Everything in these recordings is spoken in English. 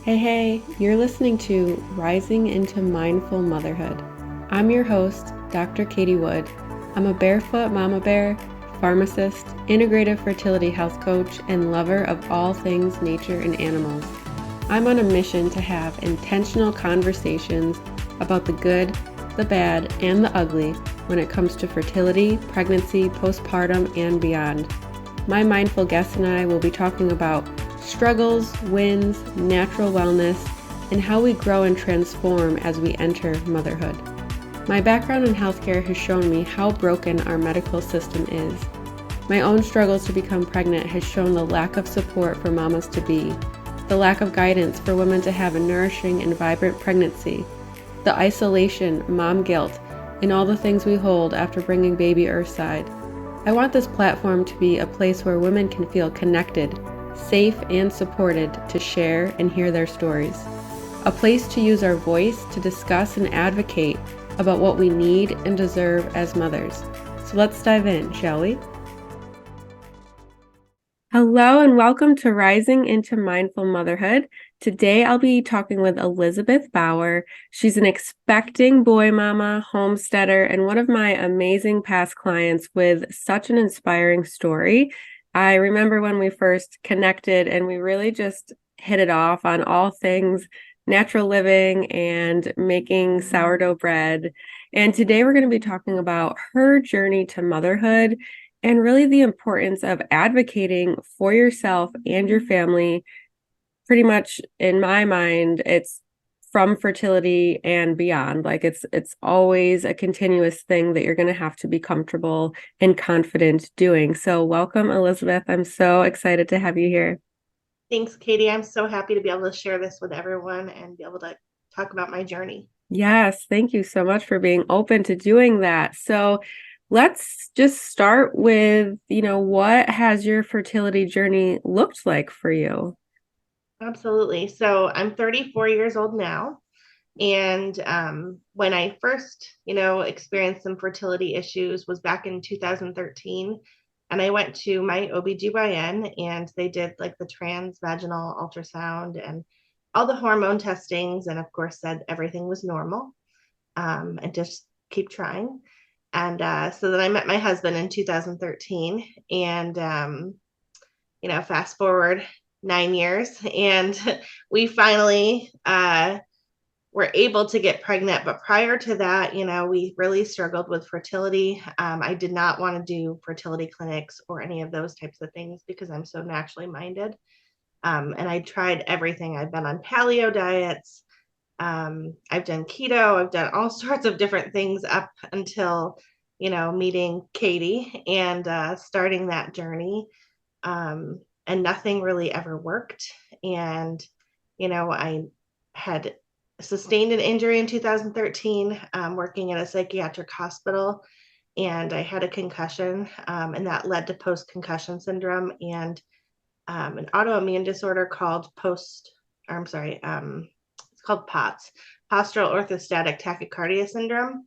Hey, you're listening to Rising into Mindful Motherhood. I'm your host, Dr. Katie Wood. I'm a barefoot mama bear, pharmacist, integrative fertility health coach, and lover of all things nature and animals. I'm on a mission to have intentional conversations about the good, the bad, and the ugly when it comes to fertility, pregnancy, postpartum, and beyond. My mindful guest and I will be talking about struggles, wins, natural wellness, and how we grow and transform as we enter motherhood. My background in healthcare has shown me how broken our medical system is. My own struggles to become pregnant has shown the lack of support for mamas to be, the lack of guidance for women to have a nourishing and vibrant pregnancy, the isolation, mom guilt, and all the things we hold after bringing baby earthside. I want this platform to be a place where women can feel connected, safe, and supported to share and hear their stories. A place to use our voice to discuss and advocate about what we need and deserve as mothers. So let's dive in, shall we? Hello and welcome to Rising into Mindful Motherhood. Today I'll be talking with Elizabeth Bauer. She's an expecting boy mama, homesteader, and one of my amazing past clients with such an inspiring story. I remember when we first connected and we really just hit it off on all things natural living and making sourdough bread. And today we're going to be talking about her journey to motherhood and really the importance of advocating for yourself and your family. Pretty much in my mind, it's from fertility and beyond. Like it's always a continuous thing that you're going to have to be comfortable and confident doing. So welcome, Elizabeth. I'm so excited to have you here. Thanks, Katie. I'm so happy to be able to share this with everyone and be able to talk about my journey. Yes, thank you so much for being open to doing that. So let's just start with, what has your fertility journey looked like for you? Absolutely. So I'm 34 years old now. And when I first, experienced some fertility issues was back in 2013. And I went to my OBGYN and they did like the transvaginal ultrasound and all the hormone testings, and of course said everything was normal, and just keep trying. And so then I met my husband in 2013, and fast forward 9 years, and we finally were able to get pregnant. But prior to that, we really struggled with fertility. I did not want to do fertility clinics or any of those types of things because I'm so naturally minded. And I tried everything. I've been on paleo diets. I've done keto. I've done all sorts of different things up until, meeting Katie and starting that journey. And nothing really ever worked. And, I had sustained an injury in 2013, working at a psychiatric hospital. And I had a concussion, and that led to post-concussion syndrome and an autoimmune disorder called it's called POTS, postural orthostatic tachycardia syndrome.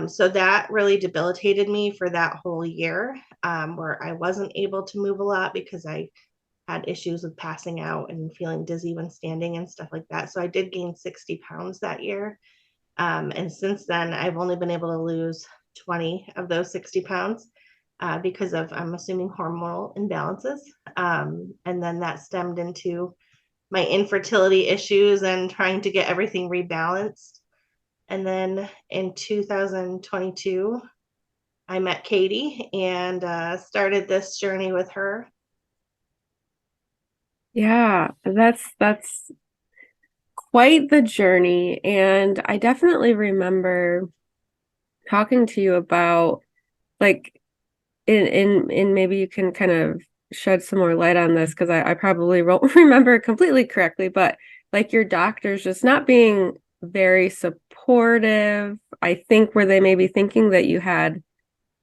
So that really debilitated me for that whole year, where I wasn't able to move a lot because I had issues with passing out and feeling dizzy when standing and stuff like that. So I did gain 60 pounds that year. And since then, I've only been able to lose 20 of those 60 pounds because of, I'm assuming, hormonal imbalances. And then that stemmed into my infertility issues and trying to get everything rebalanced. And then in 2022, I met Katie and started this journey with her. Yeah, that's quite the journey. And I definitely remember talking to you about like in maybe you can kind of shed some more light on this because I probably won't remember it completely correctly, but like your doctors just not being very supportive. I think were they maybe thinking that you had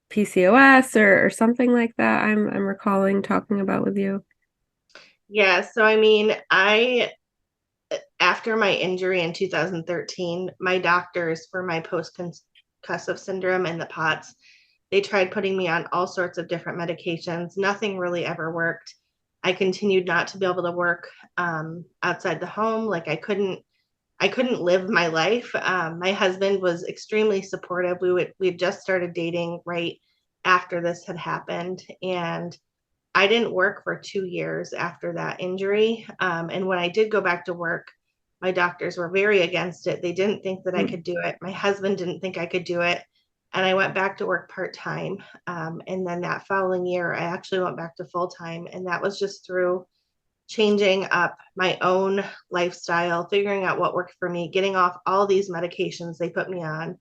PCOS or something like that. I'm recalling talking about with you. Yeah, so I mean, I after my injury in 2013, my doctors for my post-concussive syndrome and the POTS, they tried putting me on all sorts of different medications. Nothing really ever worked. I continued not to be able to work outside the home. Like I couldn't live my life. My husband was extremely supportive. We had just started dating right after this had happened, and I didn't work for 2 years after that injury. And when I did go back to work, my doctors were very against it. They didn't think that I could do it. My husband didn't think I could do it. And I went back to work part time. And then that following year, I actually went back to full time. And that was just through changing up my own lifestyle, figuring out what worked for me, getting off all these medications they put me on,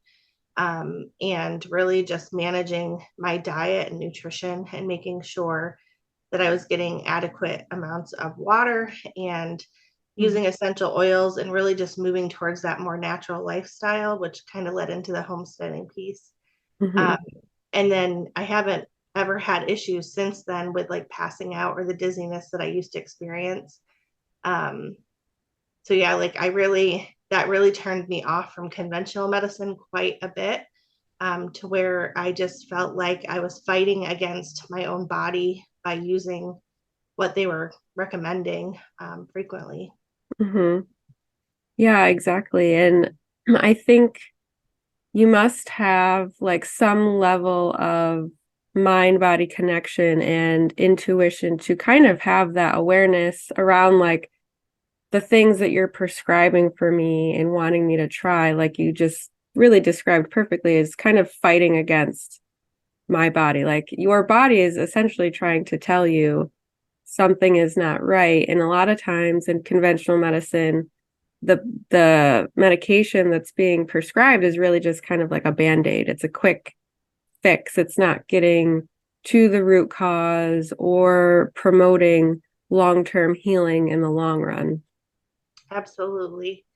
and really just managing my diet and nutrition and making sure that I was getting adequate amounts of water and using essential oils and really just moving towards that more natural lifestyle, which kind of led into the homesteading piece. Mm-hmm. Um, and then I haven't ever had issues since then with like passing out or the dizziness that I used to experience. Um, so yeah, like that really turned me off from conventional medicine quite a bit, to where I just felt like I was fighting against my own body by using what they were recommending frequently. Mm-hmm. Yeah, exactly. And I think you must have like some level of mind body connection and intuition to kind of have that awareness around like the things that you're prescribing for me and wanting me to try, like you just really described perfectly, is kind of fighting against my body. Like your body is essentially trying to tell you something is not right. And a lot of times in conventional medicine, the medication that's being prescribed is really just kind of like a band-aid. It's a quick fix. It's not getting to the root cause or promoting long-term healing in the long run. Absolutely.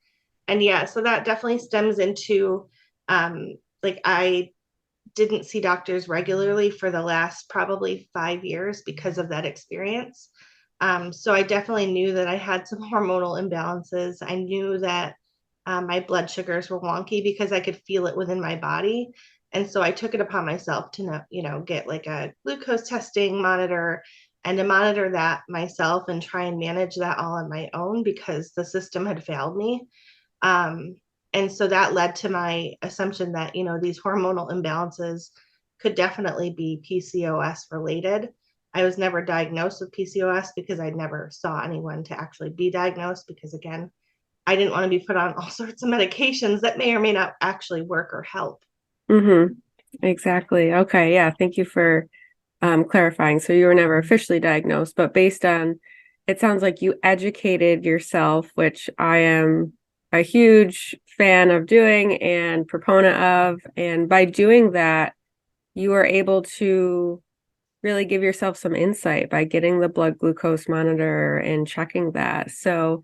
And yeah, so that definitely stems into like I didn't see doctors regularly for the last probably 5 years because of that experience. So I definitely knew that I had some hormonal imbalances. I knew that my blood sugars were wonky because I could feel it within my body. And so I took it upon myself to get like a glucose testing monitor and to monitor that myself and try and manage that all on my own because the system had failed me. Um, and so that led to my assumption that, these hormonal imbalances could definitely be PCOS related. I was never diagnosed with PCOS because I never saw anyone to actually be diagnosed because, again, I didn't want to be put on all sorts of medications that may or may not actually work or help. Mm-hmm. Exactly. Okay. Yeah. Thank you for clarifying. So you were never officially diagnosed, but based on, it sounds like you educated yourself, which I am a huge fan of doing and proponent of. And by doing that, you were able to really give yourself some insight by getting the blood glucose monitor and checking that. So,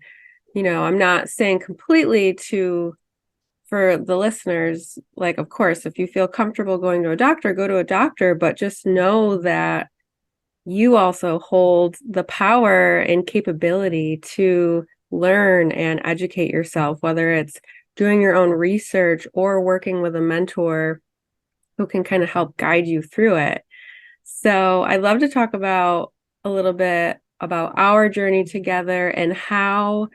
I'm not saying completely to for the listeners, like, of course, if you feel comfortable going to a doctor, go to a doctor, but just know that you also hold the power and capability to learn and educate yourself, whether it's doing your own research or working with a mentor who can kind of help guide you through it. So I'd love to talk about a little bit about our journey together and how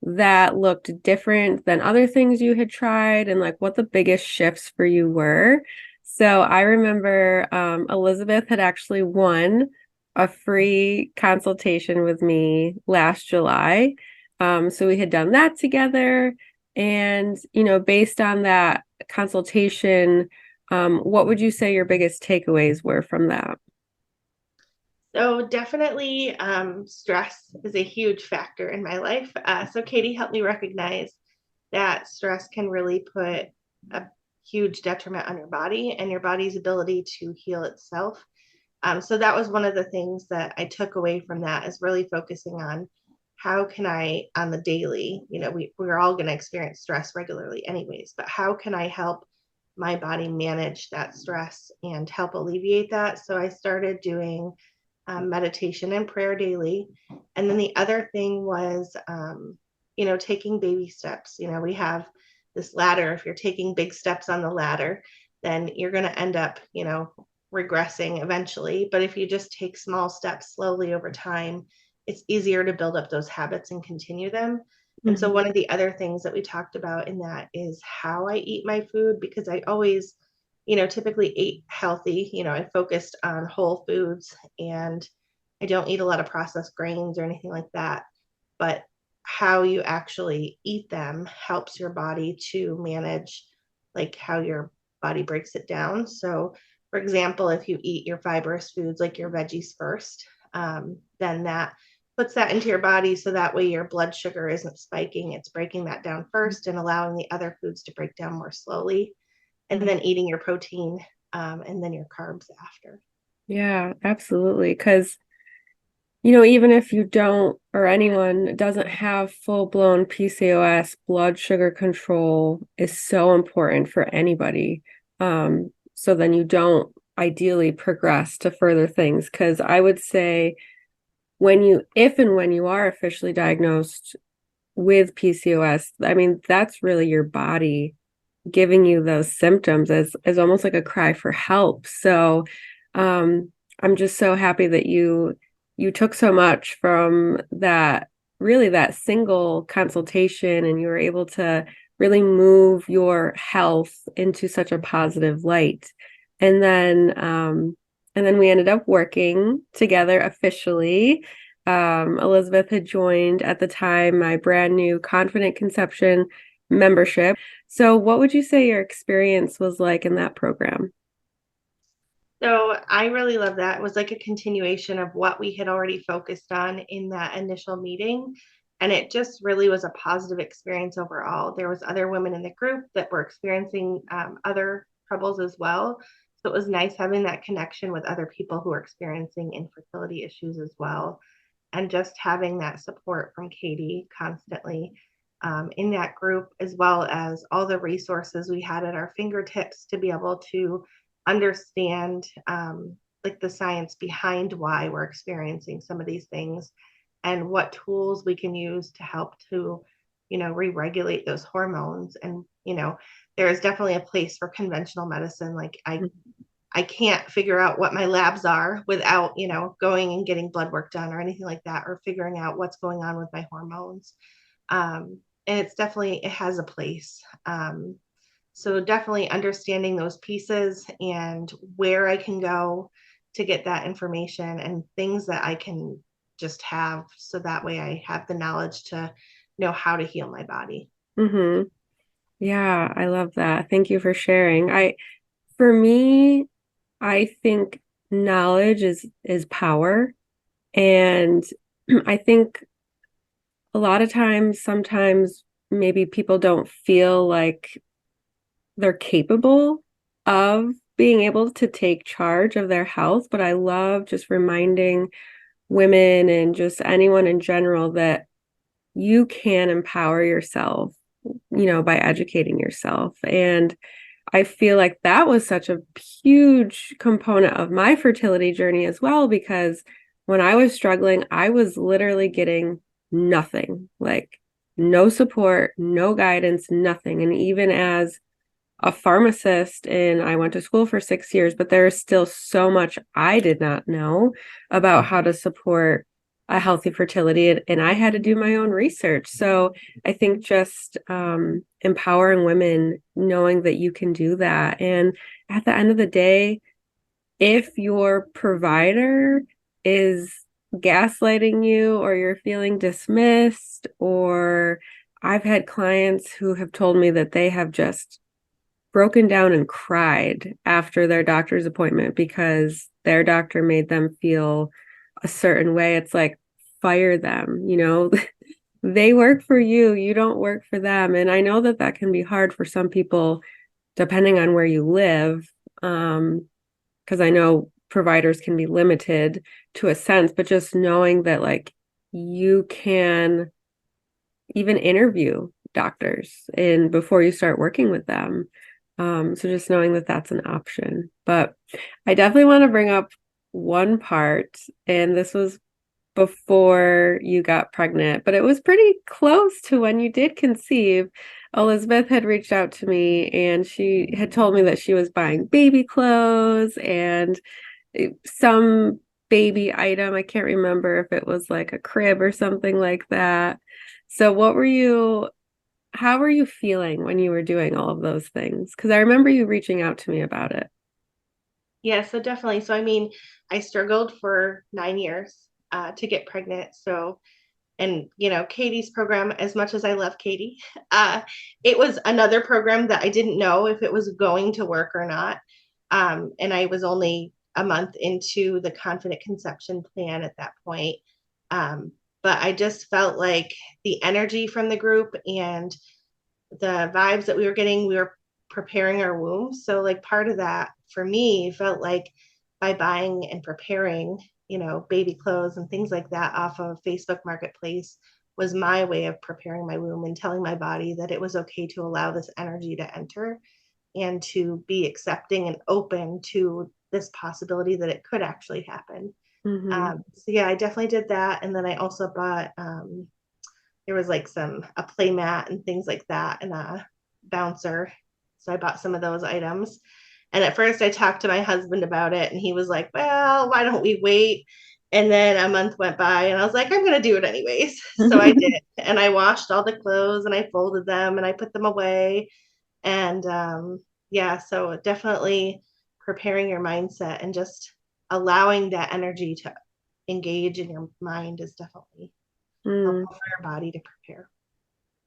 that looked different than other things you had tried and like what the biggest shifts for you were. So I remember Elizabeth had actually won a free consultation with me last July. So we had done that together. And, based on that consultation, what would you say your biggest takeaways were from that? So definitely stress is a huge factor in my life. So Katie helped me recognize that stress can really put a huge detriment on your body and your body's ability to heal itself. So that was one of the things that I took away from that is really focusing on how can I, on the daily, we're all going to experience stress regularly anyways, but how can I help my body manage that stress and help alleviate that? So I started doing meditation and prayer daily. And then the other thing was, taking baby steps. We have this ladder. If you're taking big steps on the ladder, then you're going to end up, regressing eventually. But if you just take small steps slowly over time, it's easier to build up those habits and continue them. And so Mhm. one of the other things that we talked about in that is how I eat my food, because I always, typically ate healthy. I focused on whole foods, and I don't eat a lot of processed grains or anything like that. But how you actually eat them helps your body to manage like how your body breaks it down. So, for example, if you eat your fibrous foods like your veggies first, then that puts that into your body so that way your blood sugar isn't spiking. It's breaking that down first and allowing the other foods to break down more slowly, and then eating your protein, and then your carbs after. Yeah, absolutely. Because, even if you don't, or anyone doesn't have full-blown PCOS, blood sugar control is so important for anybody. So then you don't ideally progress to further things. Because I would say if and when you are officially diagnosed with PCOS, I mean, that's really your body giving you those symptoms as almost like a cry for help. So I'm just so happy that you took so much from that single consultation, and you were able to really move your health into such a positive light. And then we ended up working together officially. Elizabeth had joined at the time my brand new Confident Conception membership. So, what would you say your experience was like in that program? So I really love that. It was like a continuation of what we had already focused on in that initial meeting. And it just really was a positive experience overall. There was other women in the group that were experiencing other troubles as well. So it was nice having that connection with other people who are experiencing infertility issues as well. And just having that support from Katie constantly in that group, as well as all the resources we had at our fingertips to be able to understand like the science behind why we're experiencing some of these things, and what tools we can use to help to re-regulate those hormones. And there is definitely a place for conventional medicine. Like I can't figure out what my labs are without going and getting blood work done or anything like that, or figuring out what's going on with my hormones. And it has a place. So definitely understanding those pieces and where I can go to get that information, and things that I can just have, so that way I have the knowledge to know how to heal my body. Mm-hmm. Yeah, I love that. Thank you for sharing. For me, I think knowledge is power. And I think a lot of times, sometimes maybe people don't feel like they're capable of being able to take charge of their health. But I love just reminding women and just anyone in general that you can empower yourself, by educating yourself. And I feel like that was such a huge component of my fertility journey as well, because when I was struggling, I was literally getting nothing, like no support, no guidance, nothing. And even as a pharmacist, and I went to school for 6 years, but there is still so much I did not know about how to support a healthy fertility. And I had to do my own research. So I think just empowering women, knowing that you can do that. And at the end of the day, if your provider is gaslighting you, or you're feeling dismissed, or I've had clients who have told me that they have just broken down and cried after their doctor's appointment because their doctor made them feel a certain way. It's like, fire them, they work for you, you don't work for them. And I know that that can be hard for some people depending on where you live, because I know providers can be limited to a sense, but just knowing that like you can even interview doctors and before you start working with them. So just knowing that that's an option. But I definitely want to bring up one part, and this was before you got pregnant, but it was pretty close to when you did conceive. Elizabeth had reached out to me, and she had told me that she was buying baby clothes and some baby item. I can't remember if it was like a crib or something like that. So how were you feeling when you were doing all of those things? Because I remember you reaching out to me about it. Yeah, so definitely. So, I mean, I struggled for 9 years to get pregnant. So, and Katie's program, as much as I love Katie, it was another program that I didn't know if it was going to work or not. And I was only a month into the confident conception plan at that point. But I just felt like the energy from the group and the vibes that we were getting, we were preparing our wombs. So like part of that for me felt like by buying and preparing, baby clothes and things like that off of Facebook Marketplace was my way of preparing my womb and telling my body that it was okay to allow this energy to enter and to be accepting and open to this possibility that it could actually happen. Mm-hmm. So yeah, I definitely did that. And then I also bought there was like a play mat and things like that and a bouncer. So I bought some of those items. And at first I talked to my husband about it and he was like, well, why don't we wait? And then a month went by and I was like, I'm going to do it anyways. So I did. And I washed all the clothes and I folded them and I put them away. And yeah, so definitely preparing your mindset and just allowing that energy to engage in your mind is definitely Mm. helpful for your body to prepare.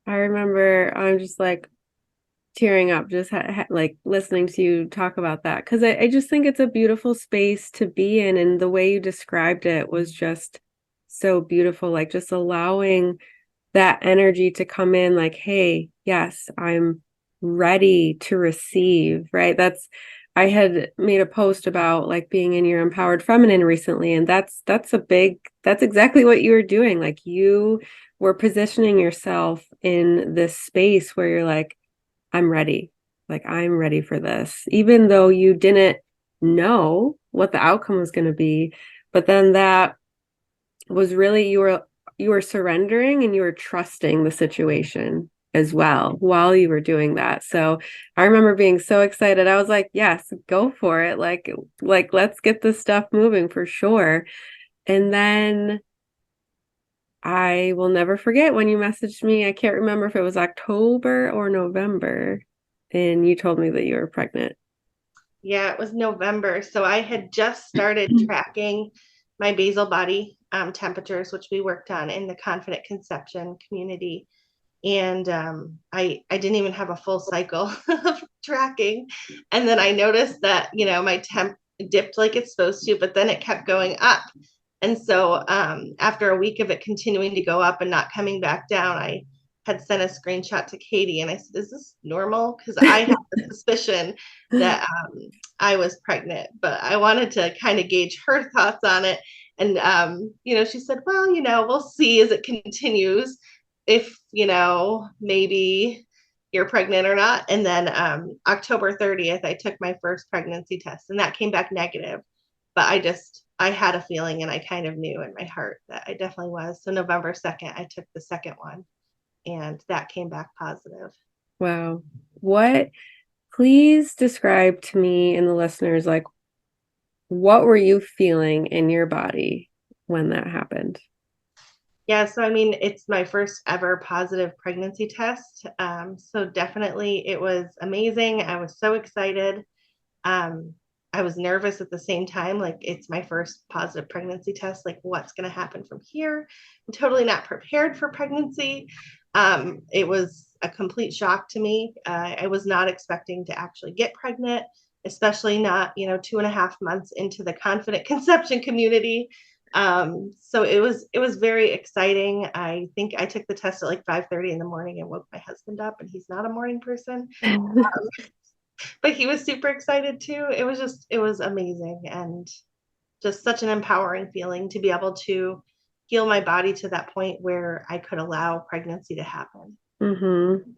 I remember I'm just like tearing up just like listening to you talk about that because I just think it's a beautiful space to be in, and the way you described it was just so beautiful, like just allowing that energy to come in like, hey, yes, I'm ready to receive, right? I had made a post about like being in your empowered feminine recently, and that's exactly what you were doing. Like you were positioning yourself in this space where you're like, I'm ready. Like I'm ready for this, even though you didn't know what the outcome was going to be. But then that was really you were surrendering and you were trusting the situation as well while you were doing that. So I remember being so excited. I was like, yes, go for it. Like let's get this stuff moving for sure. And then I will never forget when you messaged me. I can't remember if it was October or November, and you told me that you were pregnant. Yeah, it was November. So I had just started tracking my basal body temperatures, which we worked on in the confident conception community. And I didn't even have a full cycle of tracking. And then I noticed that, my temp dipped like it's supposed to, but then it kept going up. And so after a week of it continuing to go up and not coming back down, I had sent a screenshot to Katie and I said, is this normal? Because I had the suspicion that I was pregnant, but I wanted to kind of gauge her thoughts on it. And, she said, well, we'll see as it continues if, maybe you're pregnant or not. And then October 30th, I took my first pregnancy test and that came back negative. But I had a feeling and I kind of knew in my heart that I definitely was. So November 2nd, I took the second one and that came back positive. Wow. Please describe to me and the listeners, like, what were you feeling in your body when that happened? Yeah, so I mean, it's my first ever positive pregnancy test. So definitely it was amazing. I was so excited. Um, I was nervous at the same time. Like, it's my first positive pregnancy test. Like, what's going to happen from here? I'm totally not prepared for pregnancy. It was a complete shock to me. I was not expecting to actually get pregnant, especially not, 2.5 months into the confident conception community. So it was very exciting. I think I took the test at like 5:30 in the morning and woke my husband up, and he's not a morning person. But he was super excited too. It was amazing and just such an empowering feeling to be able to heal my body to that point where I could allow pregnancy to happen. Mm-hmm.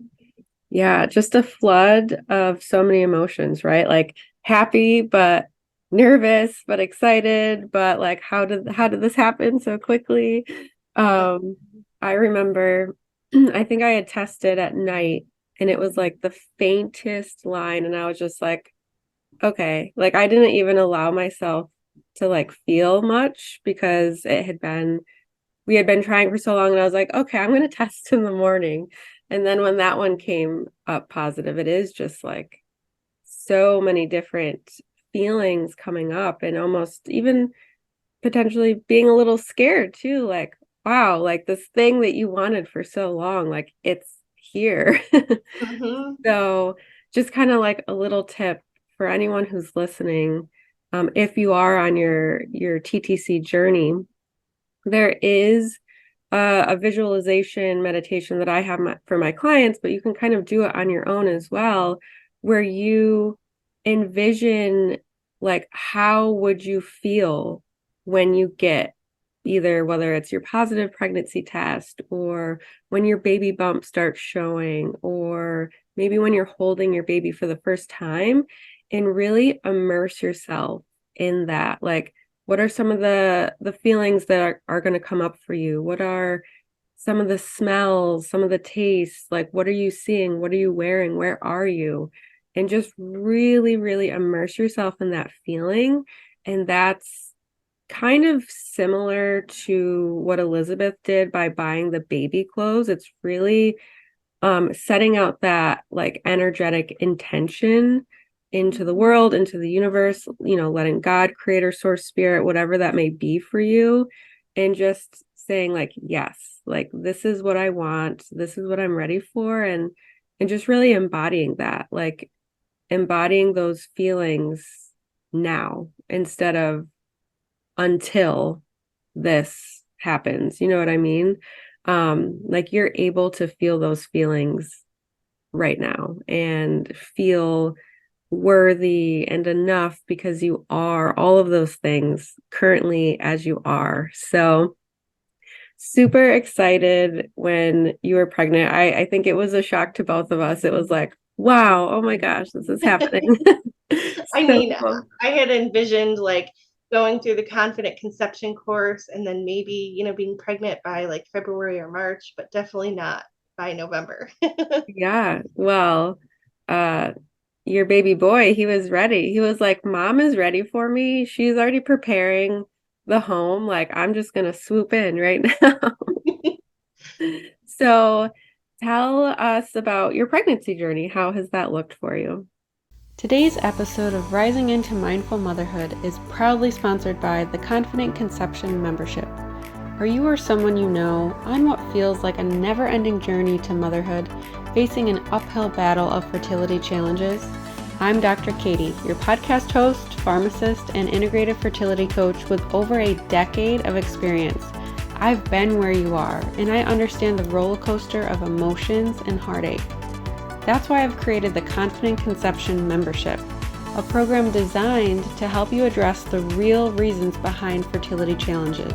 Yeah, just a flood of so many emotions, right? Like happy, but nervous, but excited, but like how did this happen so quickly? Yeah. Um, I remember I think I had tested at night and it was like the faintest line and I was just like, okay, like I didn't even allow myself to like feel much because we had been trying for so long, and I was like, okay, I'm going to test in the morning. And then when that one came up positive, it is just like so many different feelings coming up, and almost even potentially being a little scared too. Like, wow, like this thing that you wanted for so long, like it's here. Mm-hmm. So just kind of like a little tip for anyone who's listening, if you are on your TTC journey, there is a visualization meditation that I have for my clients, but you can kind of do it on your own as well, where you envision like how would you feel when you get either whether it's your positive pregnancy test or when your baby bump starts showing or maybe when you're holding your baby for the first time, and really immerse yourself in that. Like, what are some of the feelings that are going to come up for you? What are some of the smells, some of the tastes? Like, what are you seeing? What are you wearing? Where are you? And just really, really immerse yourself in that feeling. And that's kind of similar to what Elizabeth did by buying the baby clothes. It's really setting out that like energetic intention into the world, into the universe, letting God, creator, source, spirit, whatever that may be for you, and just saying like, yes, like this is what I want, this is what I'm ready for, and just really embodying that, like embodying those feelings now instead of until this happens. You know what I mean? Like you're able to feel those feelings right now and feel worthy and enough because you are all of those things currently as you are. So super excited when you were pregnant. I think it was a shock to both of us. It was like, wow, oh my gosh, this is happening. I So mean, cool. I had envisioned like going through the confident conception course and then maybe, being pregnant by like February or March, but definitely not by November. Yeah. Well, uh your baby boy, he was ready. He was like, Mom is ready for me. She's already preparing the home. Like, I'm just gonna swoop in right now. So tell us about your pregnancy journey. How has that looked for you? Today's episode of Rising into Mindful Motherhood is proudly sponsored by the Confident Conception Membership. Are you or someone you know on what feels like a never-ending journey to motherhood, facing an uphill battle of fertility challenges? I'm Dr. Katie, your podcast host, pharmacist, and integrative fertility coach with over a decade of experience. I've been where you are, and I understand the roller coaster of emotions and heartache. That's why I've created the Confident Conception Membership, a program designed to help you address the real reasons behind fertility challenges.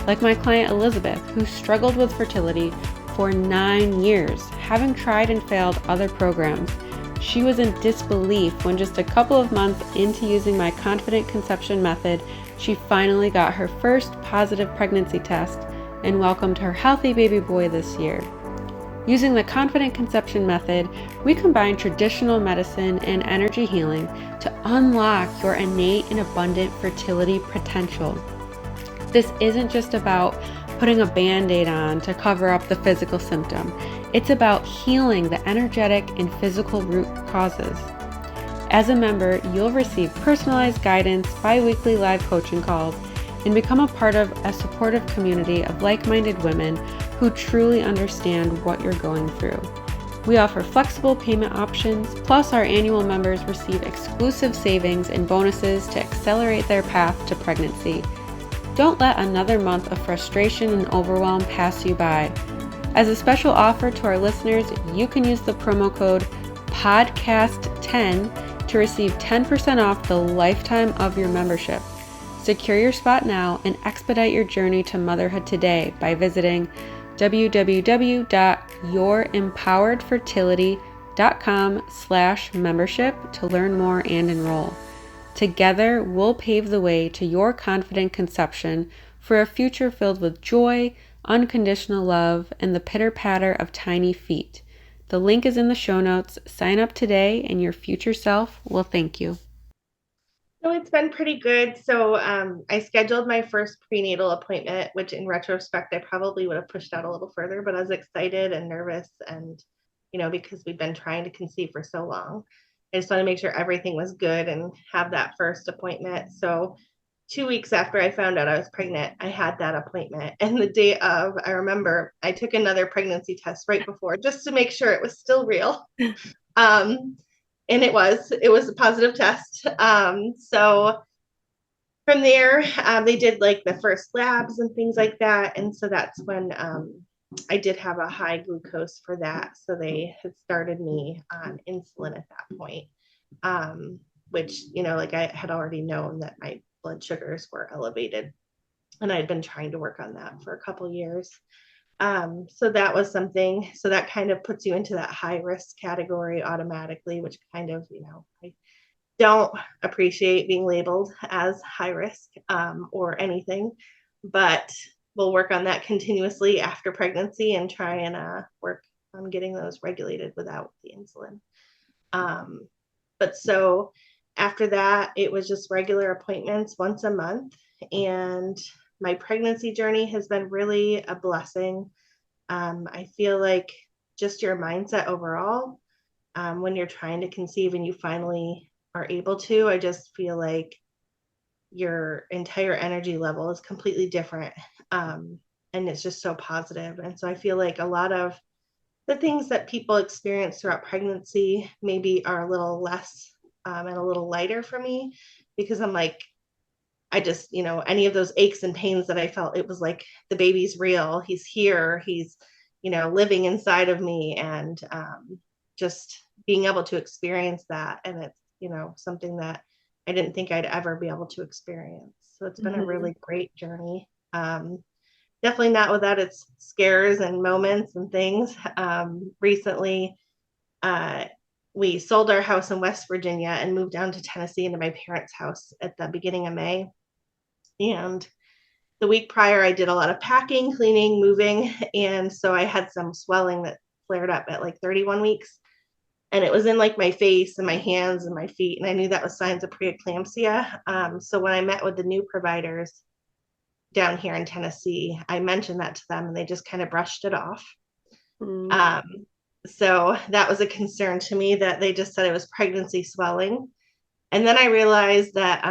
Like my client Elizabeth, who struggled with fertility for 9 years, having tried and failed other programs. She was in disbelief when just a couple of months into using my Confident Conception method, she finally got her first positive pregnancy test and welcomed her healthy baby boy this year. Using the Confident Conception method, we combine traditional medicine and energy healing to unlock your innate and abundant fertility potential. This isn't just about putting a Band-Aid on to cover up the physical symptom. It's about healing the energetic and physical root causes. As a member, you'll receive personalized guidance, bi-weekly live coaching calls, and become a part of a supportive community of like-minded women who truly understand what you're going through. We offer flexible payment options, plus our annual members receive exclusive savings and bonuses to accelerate their path to pregnancy. Don't let another month of frustration and overwhelm pass you by. As a special offer to our listeners, you can use the promo code PODCAST10 to receive 10% off the lifetime of your membership. Secure your spot now and expedite your journey to motherhood today by visiting www.yourempoweredfertility.com/membership to learn more and enroll. Together, we'll pave the way to your confident conception for a future filled with joy, unconditional love, and the pitter-patter of tiny feet. The link is in the show notes. Sign up today and your future self will thank you. So it's been pretty good. So I scheduled my first prenatal appointment, which in retrospect, I probably would have pushed out a little further, but I was excited and nervous and, because we've been trying to conceive for so long. I just want to make sure everything was good and have that first appointment. So 2 weeks after I found out I was pregnant, I had that appointment. And the day of, I remember I took another pregnancy test right before just to make sure it was still real. Um, and it was a positive test. So from there, they did like the first labs and things like that. And so that's when I did have a high glucose for that. So they had started me on insulin at that point, which, like I had already known that my blood sugars were elevated. And I had been trying to work on that for a couple of years. So that was something. So that kind of puts you into that high risk category automatically, which kind of, I don't appreciate being labeled as high risk or anything, but we'll work on that continuously after pregnancy and try and work on getting those regulated without the insulin. But so after that, it was just regular appointments once a month. And my pregnancy journey has been really a blessing. I feel like just your mindset overall, when you're trying to conceive and you finally are able to, I just feel like your entire energy level is completely different. And it's just so positive. And so I feel like a lot of the things that people experience throughout pregnancy maybe are a little less and a little lighter for me because I'm like, I just, any of those aches and pains that I felt, it was like the baby's real. He's here. He's, living inside of me and just being able to experience that. And it's, something that I didn't think I'd ever be able to experience. So it's been a really great journey. Definitely not without its scares and moments and things. Recently, we sold our house in West Virginia and moved down to Tennessee into my parents' house at the beginning of May. And the week prior, I did a lot of packing, cleaning, moving. And so I had some swelling that flared up at like 31 weeks. And it was in like my face and my hands and my feet. And I knew that was signs of preeclampsia. So when I met with the new providers down here in Tennessee, I mentioned that to them and they just kind of brushed it off. So that was a concern to me that they just said it was pregnancy swelling. And then I realized that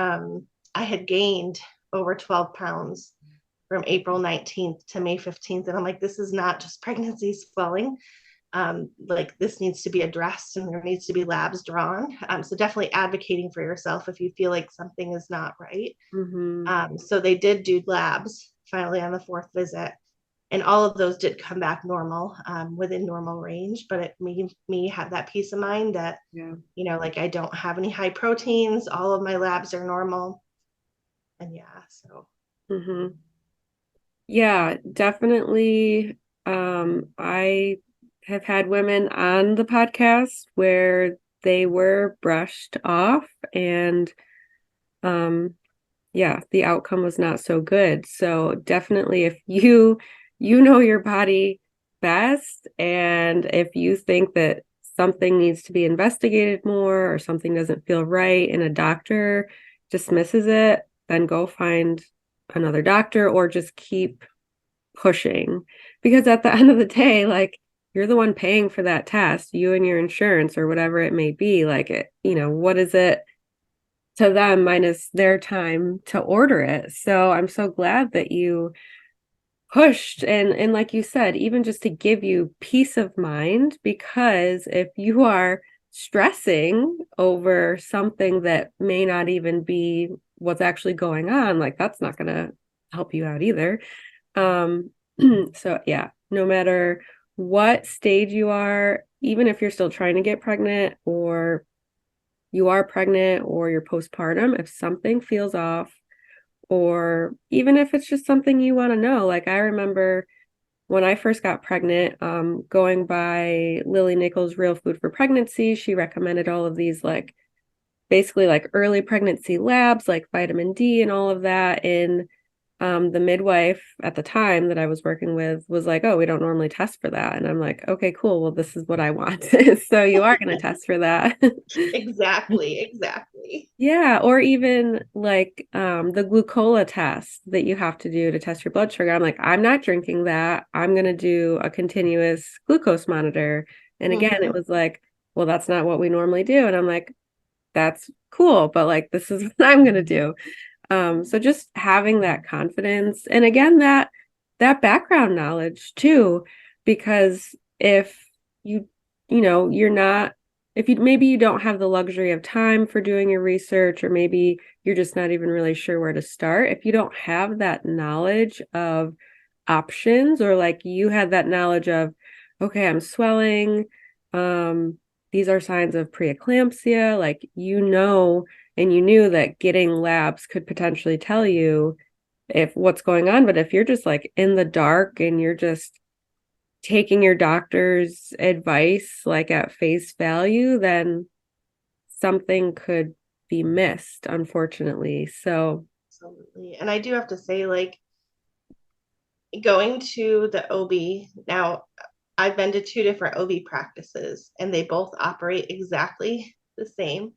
I had gained over 12 pounds from April 19th to May 15th. And I'm like, this is not just pregnancy swelling. Like this needs to be addressed and there needs to be labs drawn. So definitely advocating for yourself if you feel like something is not right. So they did do labs finally on the fourth visit. And all of those did come back normal, within normal range, but it made me have that peace of mind that, like I don't have any high proteins, all of my labs are normal. And so. Yeah, definitely. I have had women on the podcast where they were brushed off and yeah, the outcome was not so good. So definitely if you know your body best and if you think that something needs to be investigated more or something doesn't feel right and a doctor dismisses it, then go find another doctor or just keep pushing. Because at the end of the day, like you're the one paying for that test, you and your insurance or whatever it may be. Like it, what is it to them minus their time to order it? So I'm so glad that you pushed and like you said, even just to give you peace of mind, because if you are stressing over something that may not even be what's actually going on, like that's not going to help you out either. So yeah, no matter what stage you are, even if you're still trying to get pregnant or you are pregnant or you're postpartum, if something feels off, or even if it's just something you want to know. Like I remember when I first got pregnant, going by Lily Nichols' Real Food for Pregnancy, she recommended all of these like basically like early pregnancy labs, like vitamin D and all of that. And the midwife at the time that I was working with was like, oh, we don't normally test for that. And I'm like, okay, cool. Well, this is what I want. So you are going to test for that. Exactly, exactly. Yeah, or even like the glucola test that you have to do to test your blood sugar. I'm like, I'm not drinking that. I'm going to do a continuous glucose monitor. And again, it Hmm. was like, well, that's not what we normally do. And I'm like, that's cool, but like this is what I'm going to do. So just having that confidence and again that background knowledge too, because if you you're not if you maybe you don't have the luxury of time for doing your research, or maybe you're just not even really sure where to start. If you don't have that knowledge of options, or like you had that knowledge of, okay, I'm swelling, um, these are signs of preeclampsia, like and you knew that getting labs could potentially tell you if what's going on. But if you're just like in the dark and you're just taking your doctor's advice like at face value, then something could be missed, unfortunately. So, Absolutely. And I do have to say, like, going to the OB now, I've been to two different OB practices and they both operate exactly the same.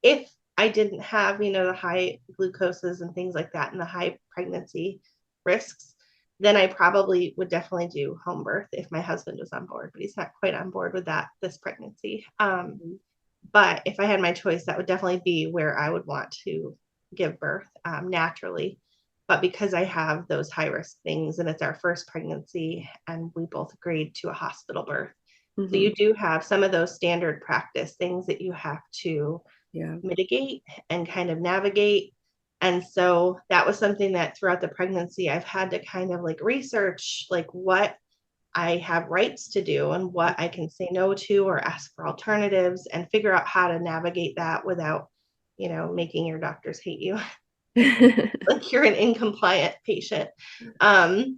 If I didn't have, the high glucoses and things like that and the high pregnancy risks, then I probably would definitely do home birth if my husband was on board, but he's not quite on board with that this pregnancy. But if I had my choice, that would definitely be where I would want to give birth naturally. But because I have those high risk things and it's our first pregnancy and we both agreed to a hospital birth. So mhm, you do have some of those standard practice things that you have to yeah. mitigate and kind of navigate. And so that was something that throughout the pregnancy, I've had to kind of like research like what I have rights to do and what I can say no to or ask for alternatives and figure out how to navigate that without, making your doctors hate you like you're an incompliant patient. Um,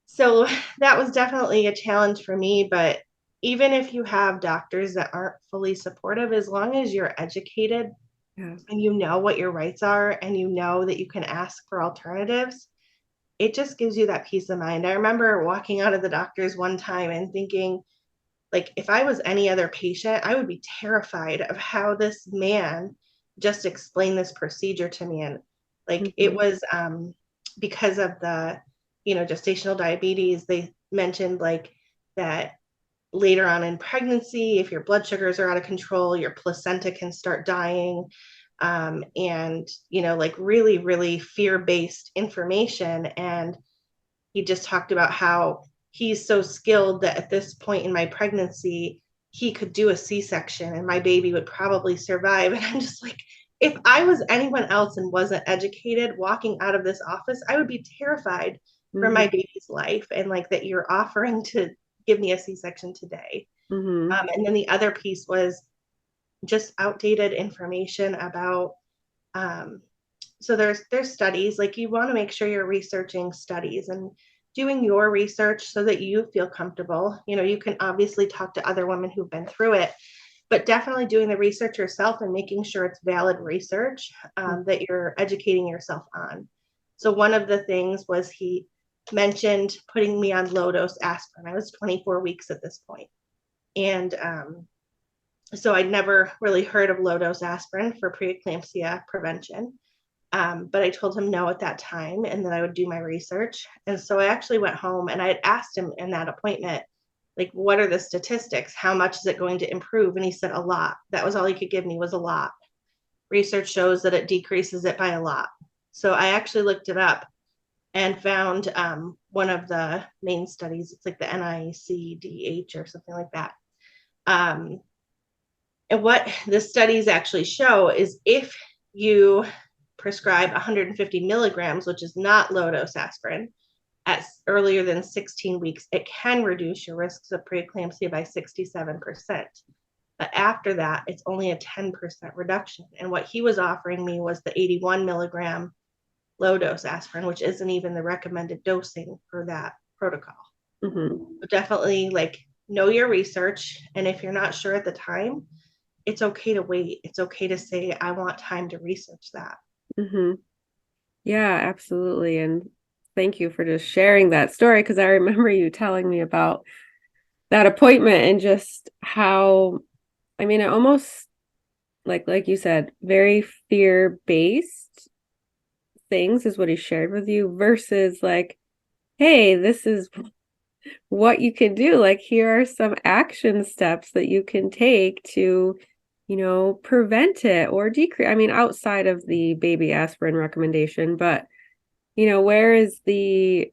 so that was definitely a challenge for me. But even if you have doctors that aren't fully supportive, as long as you're educated Yeah. and you know what your rights are and you know that you can ask for alternatives, it just gives you that peace of mind. I remember walking out of the doctor's one time and thinking, like, if I was any other patient, I would be terrified of how this man just explained this procedure to me. And like, it Mhm. was because of the, gestational diabetes, they mentioned like that later on in pregnancy, if your blood sugars are out of control, your placenta can start dying. And, like really, really fear based information. And he just talked about how he's so skilled that at this point in my pregnancy, he could do a C-section and my baby would probably survive. And I'm just like, if I was anyone else and wasn't educated walking out of this office, I would be terrified for my Mhm. baby's life and like that you're offering to give me a C-section today. Mhm. And then the other piece was just outdated information about um, so there's studies, like you want to make sure you're researching studies and doing your research so that you feel comfortable. You can obviously talk to other women who've been through it, but definitely doing the research yourself and making sure it's valid research that you're educating yourself on. So one of the things was he mentioned putting me on low dose aspirin. I was 24 weeks at this point, and so I'd never really heard of low dose aspirin for preeclampsia prevention. But I told him no at that time, and then I would do my research. And so I actually went home and I had asked him in that appointment, like, what are the statistics? How much is it going to improve? And he said a lot. That was all he could give me, was a lot. Research shows that it decreases it by a lot. So I actually looked it up and found one of the main studies. It's like the NICDH or something like that. Um, and what the studies actually show is if you prescribe 150 milligrams, which is not low dose aspirin, at earlier than 16 weeks, it can reduce your risks of preeclampsia by 67%. But after that, it's only a 10% reduction. And what he was offering me was the 81 milligram low dose aspirin, which isn't even the recommended dosing for that protocol. Mhm. But definitely like know your research. And if you're not sure at the time, it's okay to wait. It's okay to say, I want time to research that. Mhm. Yeah, absolutely. And thank you for just sharing that story, because I remember you telling me about that appointment and just how, I mean, it almost like you said, very fear-based things is what he shared with you versus like, hey, this is what you can do. Like, here are some action steps that you can take to, prevent it or decrease. I mean, outside of the baby aspirin recommendation, but, where is the,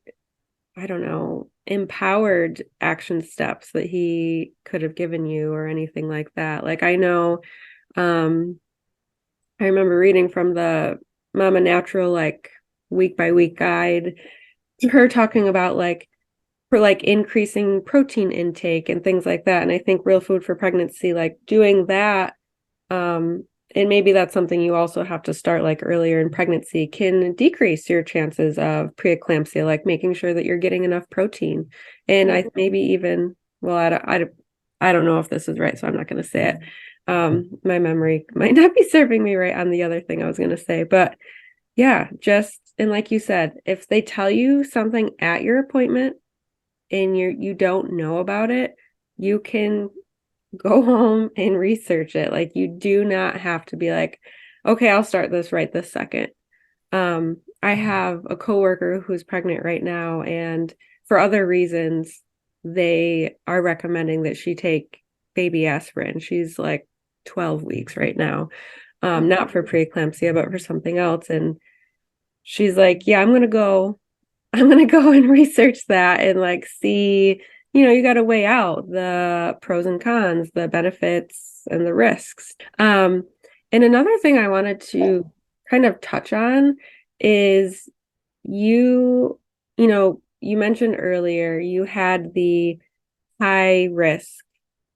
I don't know, empowered action steps that he could have given you or anything like that? Like, I know, I remember reading from the Mama Natural, like, week by week guide, her talking about like, for like increasing protein intake and things like that. And I think Real Food for Pregnancy, like doing that, and maybe that's something you also have to start like earlier in pregnancy, can decrease your chances of preeclampsia, like making sure that you're getting enough protein. And I maybe even, well, I don't know if this is right, so I'm not going to say it. My memory might not be serving me right on the other thing I was going to say, but yeah, just, and like you said, if they tell you something at your appointment and you don't know about it, you can go home and research it. Like, you do not have to be like, okay, I'll start this right this second. I have a coworker who's pregnant right now, and for other reasons, they are recommending that she take baby aspirin. She's like 12 weeks right now. Not for preeclampsia, but for something else. And she's like, yeah, I'm gonna go and research that and like see, you got to weigh out the pros and cons, the benefits and the risks. And another thing I wanted to kind of touch on is you mentioned earlier you had the high risk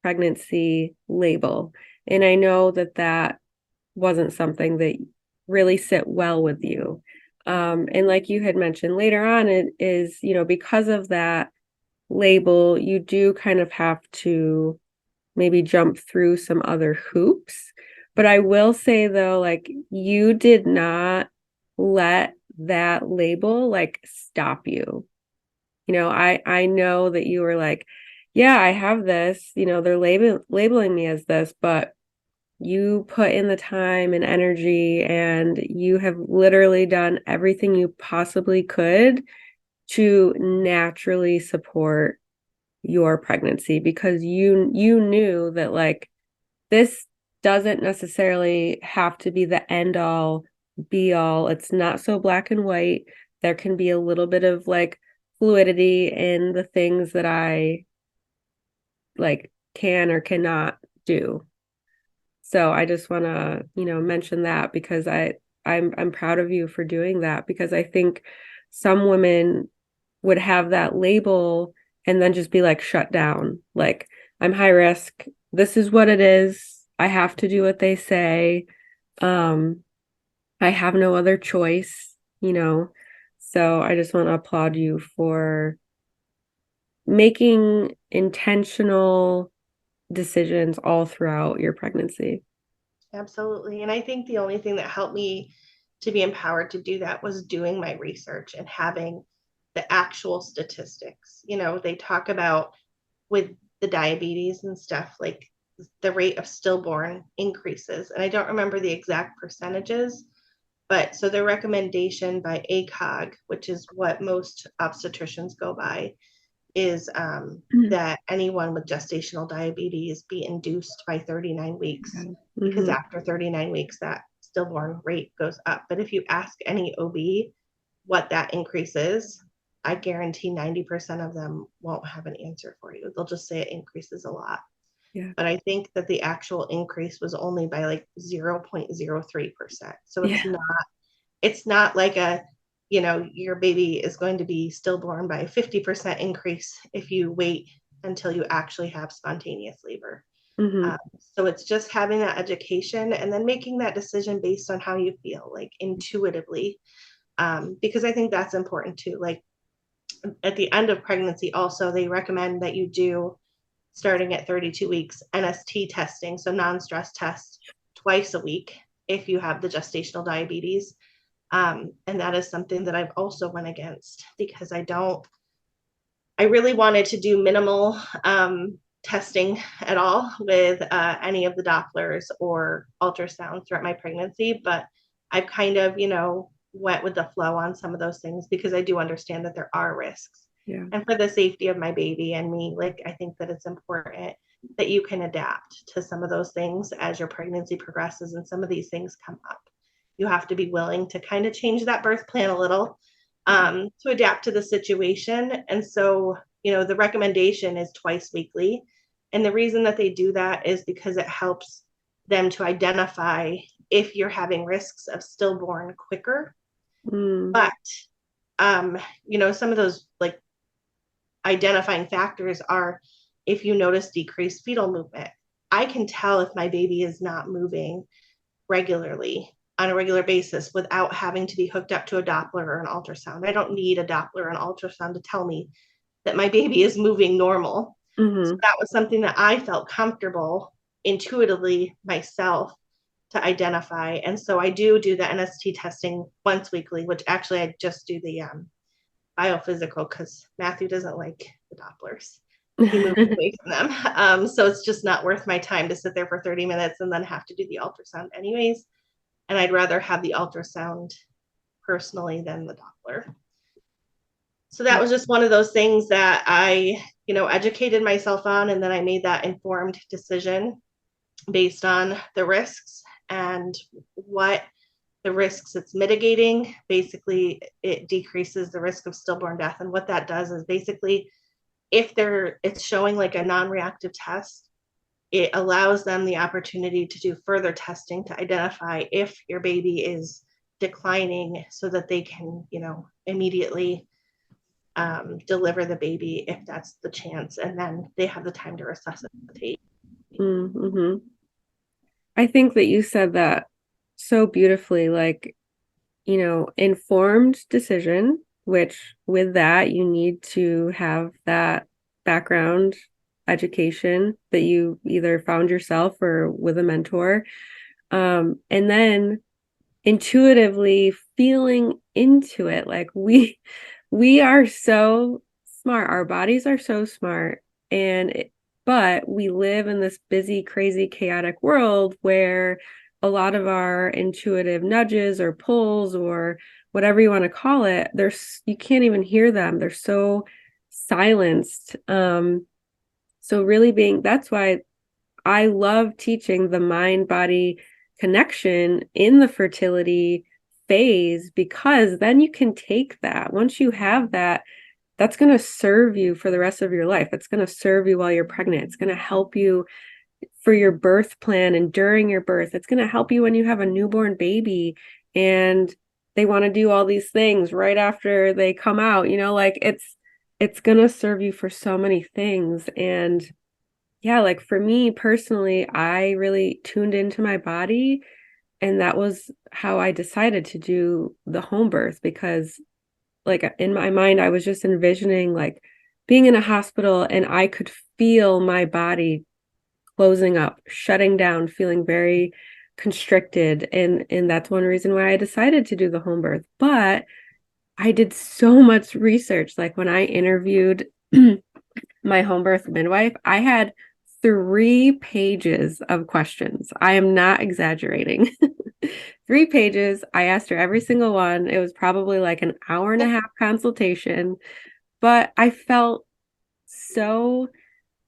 pregnancy label. And I know that that wasn't something that really sit well with you. And like you had mentioned later on, it is, because of that label, you do kind of have to maybe jump through some other hoops. But I will say though, like, you did not let that label like stop you. I know that you were like, yeah, I have this, they're labeling me as this, but you put in the time and energy, and you have literally done everything you possibly could to naturally support your pregnancy, because you knew that like, this doesn't necessarily have to be the end all be all. It's not so black and white. There can be a little bit of like fluidity in the things that I like can or cannot do. So I just want to, mention that, because I'm proud of you for doing that, because I think some women would have that label and then just be like shut down. Like, I'm high risk. This is what it is. I have to do what they say. Um, I have no other choice. So I just want to applaud you for making intentional decisions all throughout your pregnancy. Absolutely. And I think the only thing that helped me to be empowered to do that was doing my research and having the actual statistics. They talk about with the diabetes and stuff, like the rate of stillborn increases. And I don't remember the exact percentages, but so the recommendation by ACOG, which is what most obstetricians go by, is that anyone with gestational diabetes be induced by 39 weeks, because after 39 weeks, that stillborn rate goes up. But if you ask any OB what that increase is, I guarantee 90% of them won't have an answer for you. They'll just say it increases a lot. Yeah. But I think that the actual increase was only by like 0.03%. So Yeah. it's not like your baby is going to be stillborn by 50% increase if you wait until you actually have spontaneous labor. Mm-hmm. So it's just having that education and then making that decision based on how you feel, like intuitively, because I think that's important too. Like at the end of pregnancy, also, they recommend that you do, starting at 32 weeks, NST testing, so non-stress test twice a week if you have the gestational diabetes. And that is something that I've also went against because I really wanted to do minimal testing at all with any of the Dopplers or ultrasound throughout my pregnancy, but I've kind of, went with the flow on some of those things because I do understand that there are risks. Yeah. And for the safety of my baby and me, like, I think that it's important that you can adapt to some of those things as your pregnancy progresses and some of these things come up. You have to be willing to kind of change that birth plan a little to adapt to the situation. And so, the recommendation is twice weekly. And the reason that they do that is because it helps them to identify if you're having risks of stillborn quicker. But, some of those like identifying factors are if you notice decreased fetal movement. I can tell if my baby is not moving regularly on a regular basis without having to be hooked up to a Doppler or an ultrasound. I don't need a Doppler or an ultrasound to tell me that my baby is moving normal. So that was something that I felt comfortable intuitively myself to identify. And so I do the NST testing once weekly, which actually I just do the biophysical because Matthew doesn't like the Dopplers. He moves away from them. So it's just not worth my time to sit there for 30 minutes and then have to do the ultrasound anyways. And I'd rather have the ultrasound personally than the Doppler. So that was just one of those things that I, educated myself on. And then I made that informed decision based on the risks and what the risks it's mitigating. Basically, it decreases the risk of stillborn death. And what that does is basically, if it's showing like a non-reactive test, it allows them the opportunity to do further testing to identify if your baby is declining so that they can, immediately deliver the baby if that's the chance. And then they have the time to resuscitate. Mm-hmm. I think that you said that so beautifully, like, informed decision, which with that, you need to have that background education that you either found yourself or with a mentor. And then intuitively feeling into it. Like we are so smart. Our bodies are so smart. But we live in this busy, crazy, chaotic world where a lot of our intuitive nudges or pulls or whatever you want to call it, you can't even hear them. They're so silenced. So really that's why I love teaching the mind body connection in the fertility phase, because then you can take that. Once you have that, that's going to serve you for the rest of your life. It's going to serve you while you're pregnant. It's going to help you for your birth plan and during your birth. It's going to help you when you have a newborn baby and they want to do all these things right after they come out, like it's going to serve you for so many things. And yeah, like for me personally, I really tuned into my body, and that was how I decided to do the home birth, because like in my mind, I was just envisioning like being in a hospital and I could feel my body closing up, shutting down, feeling very constricted. And that's one reason why I decided to do the home birth. But I did so much research. Like when I interviewed my home birth midwife, I had 3 pages of questions. I am not exaggerating. 3 pages. I asked her every single one. It was probably like an hour and a half consultation, but I felt so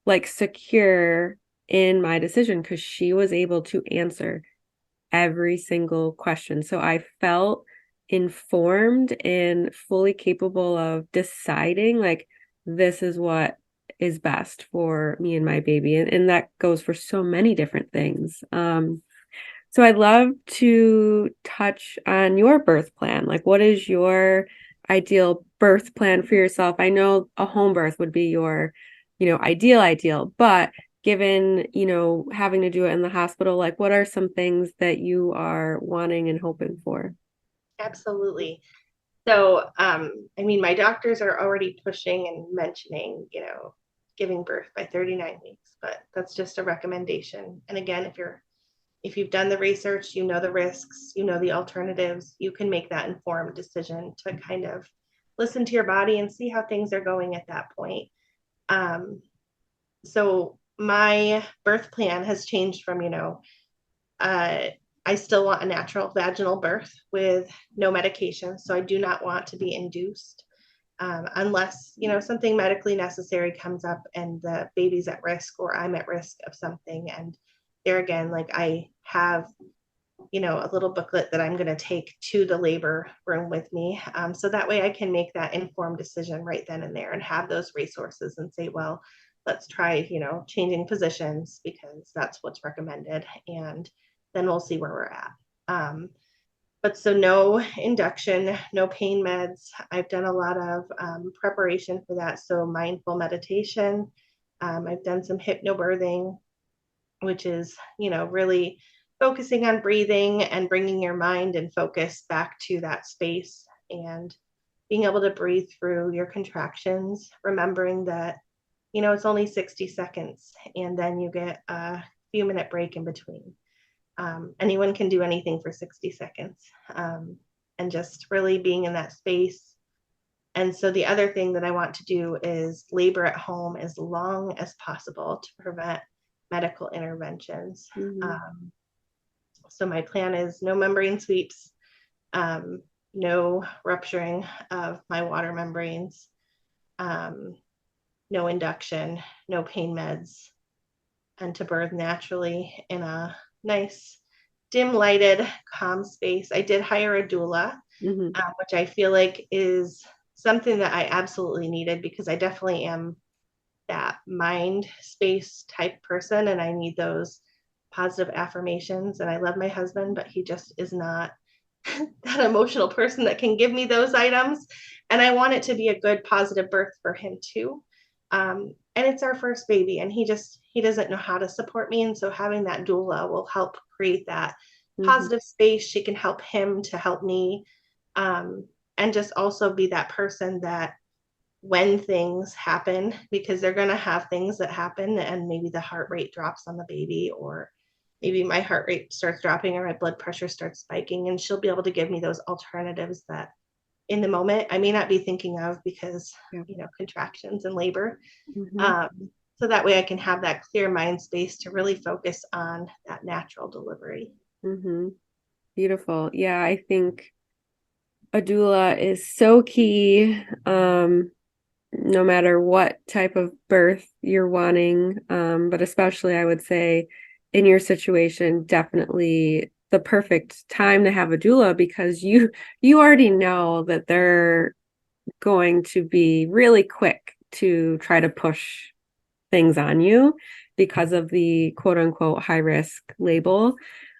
like secure in my decision because she was able to answer every single question. So I felt informed and fully capable of deciding like this is what is best for me and my baby. And that goes for so many different things. So I'd love to touch on your birth plan. Like, what is your ideal birth plan for yourself? I know a home birth would be your, ideal, but given, having to do it in the hospital, like what are some things that you are wanting and hoping for? Absolutely. So, my doctors are already pushing and mentioning, giving birth by 39 weeks, but that's just a recommendation. And again, if you're if you've done the research, you know the risks, you know the alternatives, you can make that informed decision to kind of listen to your body and see how things are going at that point. So my birth plan has changed from, I still want a natural vaginal birth with no medication. So I do not want to be induced unless, something medically necessary comes up and the baby's at risk or I'm at risk of something. And there again, like I have, a little booklet that I'm going to take to the labor room with me. So that way I can make that informed decision right then and there and have those resources and say, well, let's try, changing positions because that's what's recommended. And then we'll see where we're at. But so no induction, no pain meds. I've done a lot of preparation for that. So mindful meditation. I've done some hypnobirthing, which is, really focusing on breathing and bringing your mind and focus back to that space and being able to breathe through your contractions, remembering that, it's only 60 seconds and then you get a few minute break in between. Anyone can do anything for 60 seconds and just really being in that space. And so the other thing that I want to do is labor at home as long as possible to prevent medical interventions. Mm-hmm. So my plan is no membrane sweeps, no rupturing of my water membranes, no induction, no pain meds, and to birth naturally in a nice, dim lighted, calm space. I did hire a doula, Mm-hmm. which I feel like is something that I absolutely needed because I definitely am that mind space type person and I need those positive affirmations. And I love my husband, but he just is not that emotional person that can give me those items. And I want it to be a good, positive birth for him too. And it's our first baby and he doesn't know how to support me. And so having that doula will help create that positive space. She can help him to help me. And just also be that person that when things happen, because they're going to have things that happen and maybe the heart rate drops on the baby or maybe my heart rate starts dropping or my blood pressure starts spiking and she'll be able to give me those alternatives that in the moment I may not be thinking of because, contractions and labor. So that way I can have that clear mind space to really focus on that natural delivery. Beautiful. Yeah, I think a doula is so key. No matter what type of birth you're wanting, but especially I would say in your situation, definitely the perfect time to have a doula because you already know that they're going to be really quick to try to push things on you because of the quote unquote high risk label.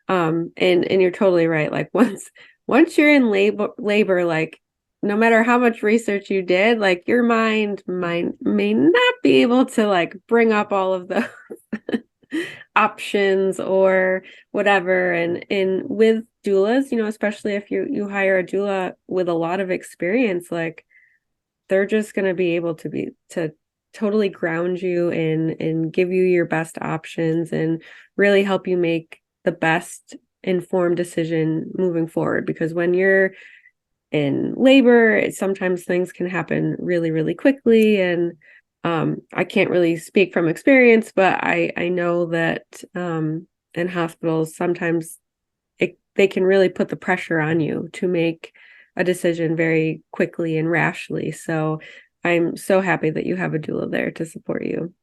And you're totally right. Like once you're in labor, like no matter how much research you did, like your mind may not be able to like bring up all of the options or whatever. And with doulas, especially if you hire a doula with a lot of experience, like they're just going to be able to totally ground you and give you your best options and really help you make the best informed decision moving forward. Because when you're in labor, sometimes things can happen really, really quickly. And I can't really speak from experience, but I know that in hospitals, sometimes they can really put the pressure on you to make a decision very quickly and rashly. So I'm so happy that you have a doula there to support you.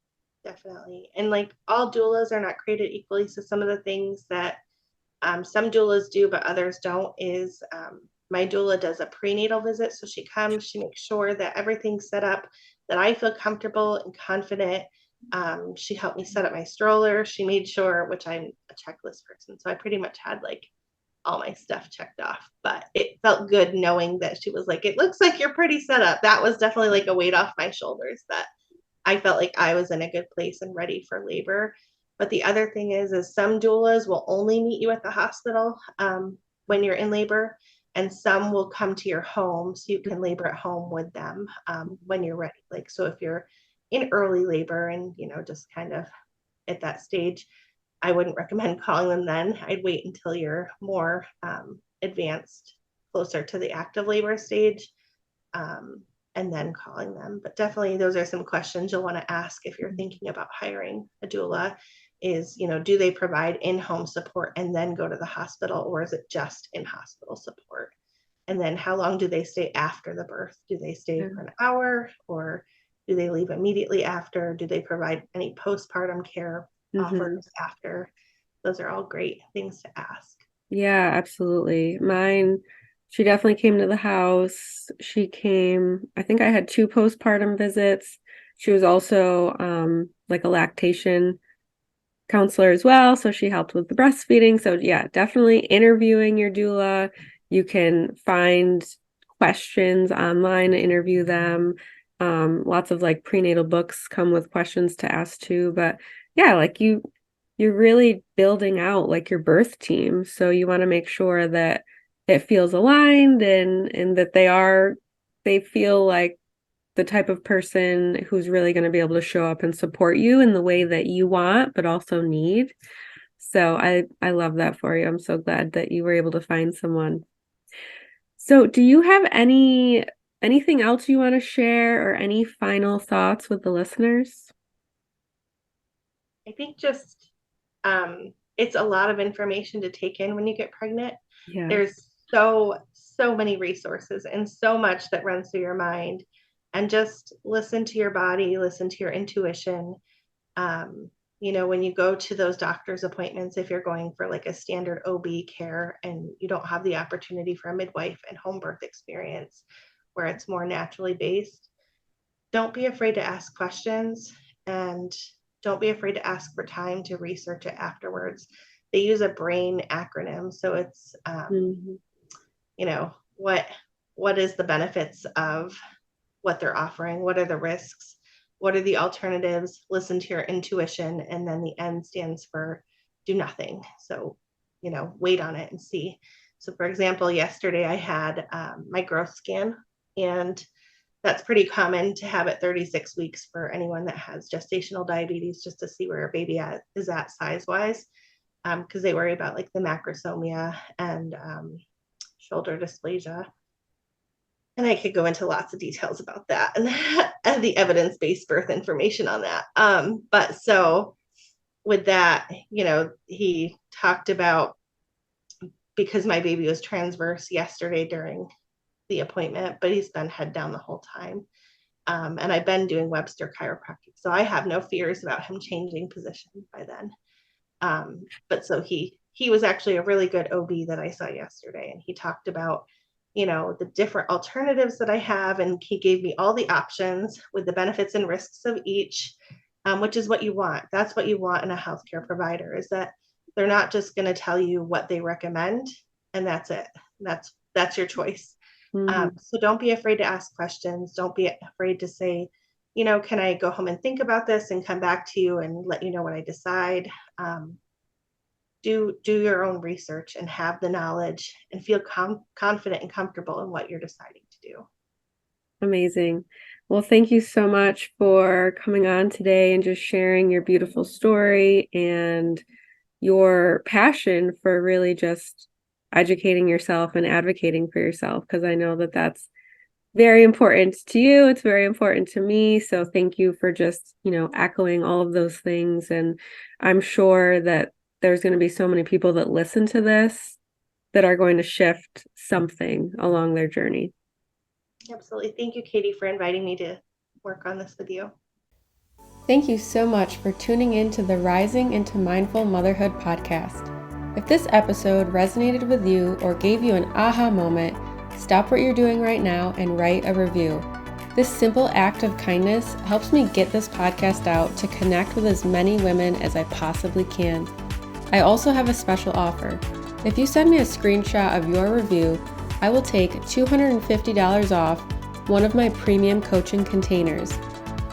Definitely. And like all doulas are not created equally. So some of the things that some doulas do, but others don't, is my doula does a prenatal visit. So she comes, she makes sure that everything's set up, that I feel comfortable and confident. She helped me set up my stroller. She made sure, which I'm a checklist person. So I pretty much had like all my stuff checked off, but it felt good knowing that she was like, it looks like you're pretty set up. That was definitely like a weight off my shoulders that I felt like I was in a good place and ready for labor. But the other thing is some doulas will only meet you at the hospital when you're in labor, and some will come to your home so you can labor at home with them when you're ready. Like, so if you're in early labor and, just kind of at that stage, I wouldn't recommend calling them then. I'd wait until you're more advanced, closer to the active labor stage, and then calling them. But definitely those are some questions you'll want to ask if you're thinking about hiring a doula is, do they provide in-home support and then go to the hospital, or is it just in-hospital support? And then how long do they stay after the birth? Do they stay for an hour, or do they leave immediately after? Do they provide any postpartum care offers after? Those are all great things to ask. Yeah, absolutely. Mine, she definitely came to the house. She came, I think I had 2 postpartum visits. She was also like a lactation counselor as well. So she helped with the breastfeeding. So yeah, definitely interviewing your doula. You can find questions online, interview them. Lots of like prenatal books come with questions to ask too. But yeah, like you're really building out like your birth team. So you want to make sure that it feels aligned and that they feel like the type of person who's really going to be able to show up and support you in the way that you want, but also need. So I love that for you. I'm so glad that you were able to find someone. So do you have anything else you want to share or any final thoughts with the listeners? I think just it's a lot of information to take in when you get pregnant. Yeah. There's so many resources and so much that runs through your mind, and just listen to your body, listen to your intuition. When you go to those doctor's appointments, if you're going for like a standard OB care and you don't have the opportunity for a midwife and home birth experience where it's more naturally based, don't be afraid to ask questions, and don't be afraid to ask for time to research it afterwards. They use a BRAIN acronym. So it's, what is the benefits of what they're offering? What are the risks? What are the alternatives? Listen to your intuition. And then the N stands for do nothing. So, wait on it and see. So for example, yesterday I had my growth scan, and that's pretty common to have at 36 weeks for anyone that has gestational diabetes, just to see where a baby is at size-wise, because they worry about like the macrosomia and shoulder dysplasia. And I could go into lots of details about that and the evidence-based birth information on that. But so with that, he talked about, because my baby was transverse yesterday during the appointment, but he's been head down the whole time. And I've been doing Webster chiropractic, so I have no fears about him changing position by then. But so he was actually a really good OB that I saw yesterday, and he talked about, the different alternatives that I have, and he gave me all the options with the benefits and risks of each, which is what you want. That's what you want in a healthcare provider, is that they're not just going to tell you what they recommend and that's it. That's your choice. So don't be afraid to ask questions. Don't be afraid to say, can I go home and think about this and come back to you and let you know what I decide? Do your own research and have the knowledge and feel confident and comfortable in what you're deciding to do. Amazing. Well, thank you so much for coming on today and just sharing your beautiful story and your passion for really just educating yourself and advocating for yourself, because I know that that's very important to you. It's very important to me. So thank you for just, echoing all of those things. And I'm sure that there's going to be so many people that listen to this that are going to shift something along their journey. Absolutely. Thank you, Katie, for inviting me to work on this with you. Thank you so much for tuning in to the Rising into Mindful Motherhood podcast. If this episode resonated with you or gave you an aha moment, stop what you're doing right now and write a review. This simple act of kindness helps me get this podcast out to connect with as many women as I possibly can. I also have a special offer. If you send me a screenshot of your review, I will take $250 off one of my premium coaching containers.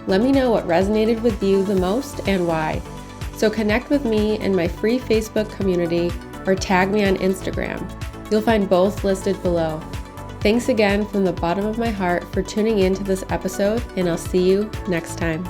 Let me know what resonated with you the most and why. So connect with me in my free Facebook community or tag me on Instagram. You'll find both listed below. Thanks again from the bottom of my heart for tuning in to this episode, and I'll see you next time.